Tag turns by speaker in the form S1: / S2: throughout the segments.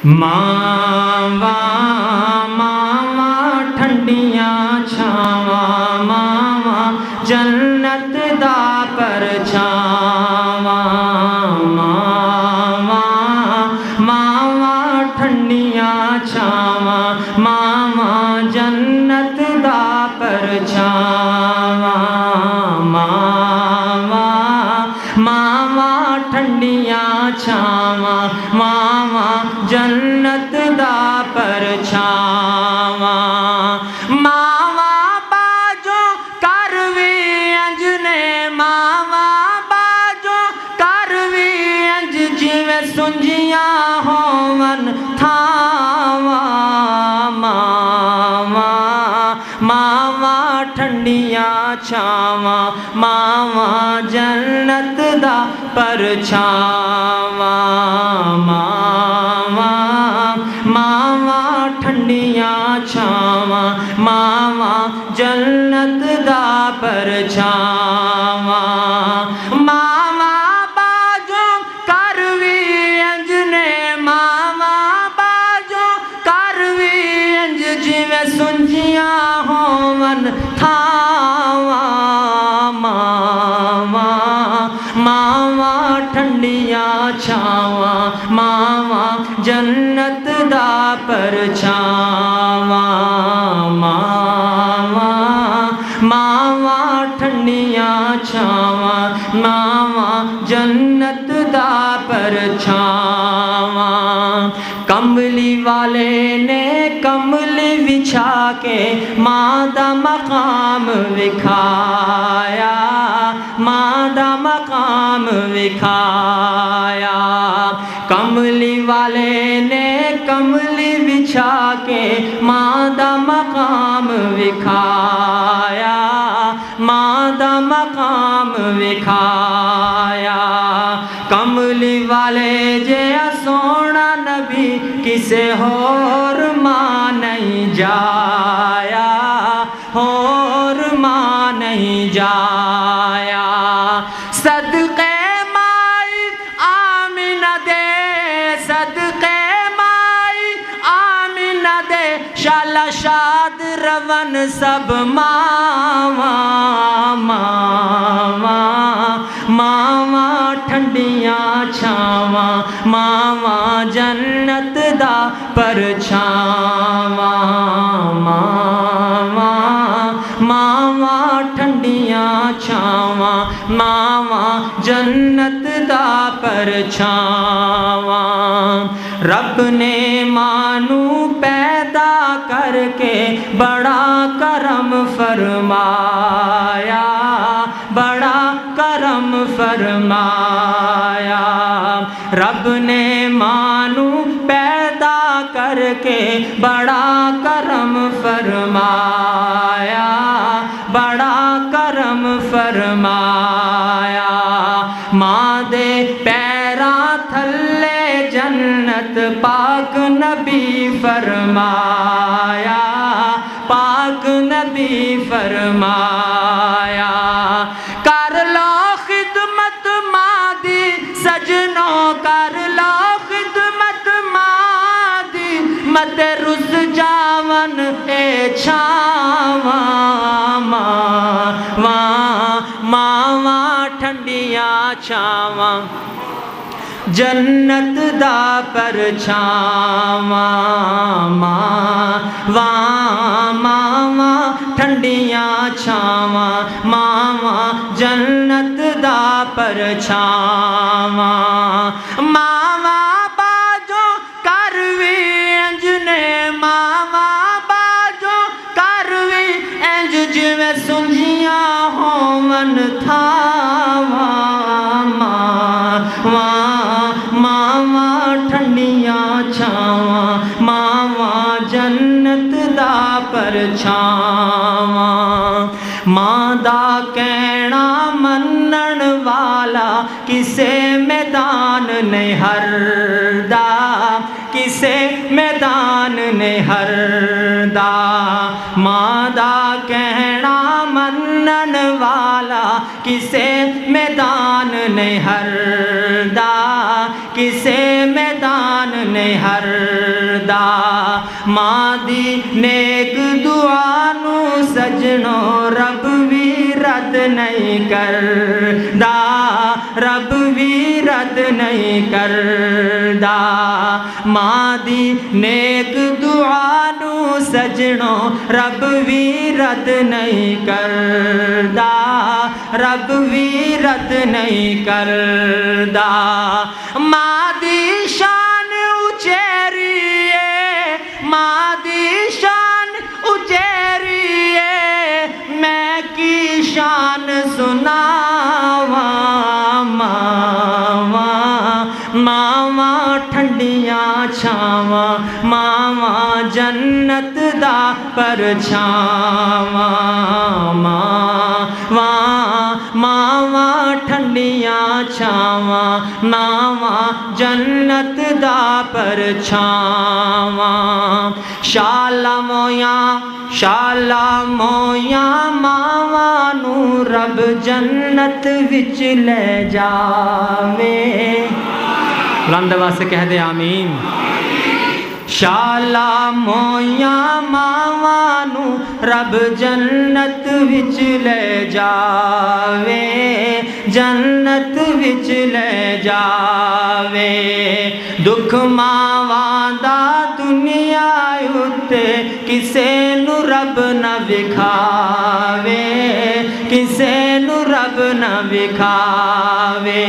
S1: मावा मावा ठंडियां छावा मावा जन्नत दा परछावा मावा मावा ठंडियां छावा मावा जन्नत दा परछावा मावा मावा ठंडियां छावा मावा जन्नत दा परछावा मावा बाजो कर वी अंज ने मावा बाजो कर वी अंज जिवें सुंजियां होवन थावा मावा मावा ठंडियां छावा मावा जन्नत दा परछावा मावा मावा ठंडियां छावा मावा जन्नत दा परछावा मावा बाजो कर वी अंज ने मावा बाजो कर वी अंज जिवें सुंजियां होवन थावा मावा मावा ठंडियां छावा मावा जन्नत दा परछावा मावा मावा ठंडियां छावा मावा जन्नत दा परछावा कमली वाले ने कमली बिछा के माँ दा मकाम विखाया माँ दा मकाम विखाया कमली वाले ने कमली बिछा के माँ दा मकाम विखाया माँ दा मकाम विखाया कमली वाले जे सोना नबी किसे होर मां नहीं जाया होर मां नहीं जाया सदके माई आमिना दे सदके माई आमिना दे शाला शाद रवन सब मावा मावा मावा ठंडियां छावा मावा जन्नत दा परछावा मावा मावा ठंडियां छावा मावा जन्नत दा परछावा रब ने मानू पैदा करके बड़ा करम फरमाया बड़ा करम फरमाया रब ने मानू पैदा करके बड़ा करम फरमाया बड़ा करम फरमाया माँ दे पैरा थल्ले जन्नत पाक नबी फरमाया पाक नबी फरमाया कर लो खिदमत माँ दी सजनों कर लो खिदमत माँ दी मत रुस जावन ए छावा मावा मावा ठंडियां छावा जन्नत दा परछावा मावा मावा ठंडियां छावा मावा जन्नत दा परछावा मावा बाजो कर वी अंज ने मावा बाजो कर वी अंज जिवें सुंजियां होवन थावा मावा मावा ठंडियां छावा मावा जन्नत दा परछावा माँ दा कहना मनन वाला किसे मैदान नहीं हरदा किसे मैदान नहीं हरदा माँ दा कहना मनन वाला किसे मैदान नहीं हरदा किसे मैदान नहीं हर मां दी नेक दुआ नू सजनो रब भी रद्द नहीं करदा, रब भी रद्द नहीं करदा। मां दी नेक दुआ नू सजनो रब भी रद्द नहीं करदा, रब भी रद्द नहीं करदा। मां दी शान उचेरी है, मां दी शान उचेरी है, मैं की शान सुनावा। मावा मावा ठंडियां छावा, मावा जन्नत दा परछावा। मावा मावा ठंडियां छावा, मावा जन्नत दा परछावा। शाला मोया मावा नू रब जन्नत विच ले जावे। बुलंद आवाज़ से कह दे आमीन। शाला मोया मावा नू रब जन्नत विच ले जावे, जन्नत विच ले जावे। दुख मावा दा दुनिया उत्ते किसे नू रब न विखावे, किसे नू रब न विखावे।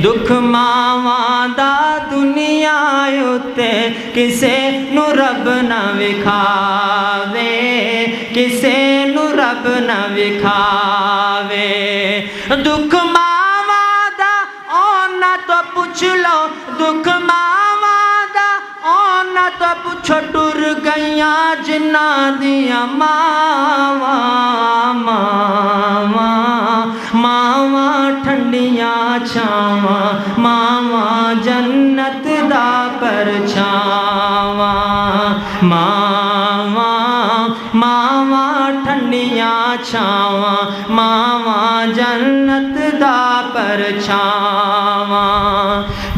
S1: दुख मावा दा दुनिया उत्ते किसे नू रब न विखावे, किसे नू रब न विखावे। दुख मावा दा ओना तो पुछ लो, दुख मावा दा ओना तो पुछो टुर गईया जिन्ना दिया मावा। मावा मावा ठंडियां छावा, मावा जन्नत दा परछावा। मावा मावा ठंडियां छावा, मावा जन्नत दा परछावा।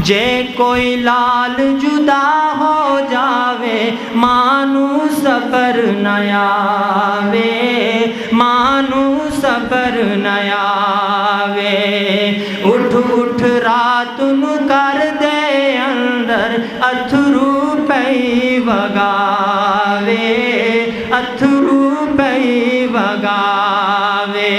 S1: जे कोई लाल जुदा हो जावे, मानू सबर न आवे, मानू सबर न आवे। उठ उठ रात नू कर दे अंदर अथरू पई वगावे, अथरू पई वगावे।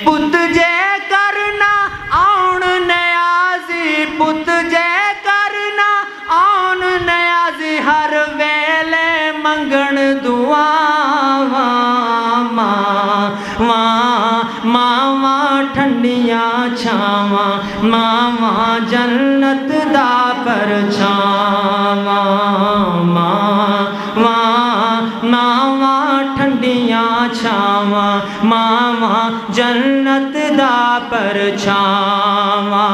S1: पुत जे करना आउण नयाजी, पुत जे करना आउण नयाजी, हर वेले मंगण दुआवा। मावा मावा ठंडियां छावा, मावा जन्नत दा परछावा। मावा मावा ठंडियां छावा, मावा जन्नत दा परछावा।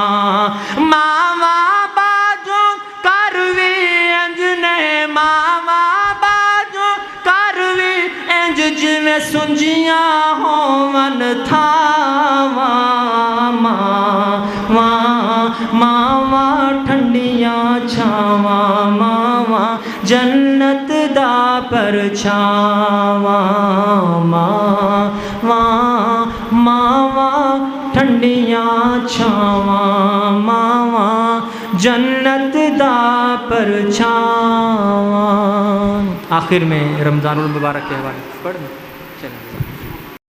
S1: मावा बाजो करवी इंज ने, मावा बाजो करवी इंज जिवें सुंजियां होवन थावा। मावा मावा ठंडियां छावा, मावा जन्नत दा परछावा। मावा मावा ठंडियां छावा, मावा जन्नत दा परछावा। आखिर में रमज़ानुल मुबारक के हवाले पढ़ चलें।